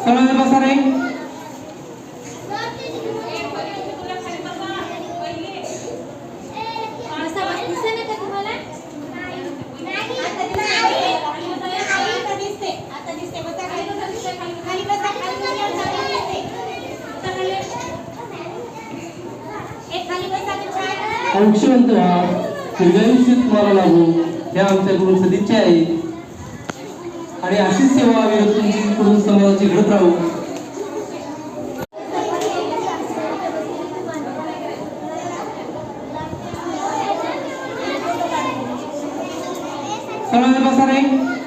सगळ्यांनी बसा रे. औक्षवंत व्हा, दीर्घायुष्य तुम्हाला लाभो हे आमच्याकडून सदिच्छा आहे आणि अशीच सेवा आम्ही तुमच्याकडून समाजाची घडत राहू. सगळ्यांनी बसा रे.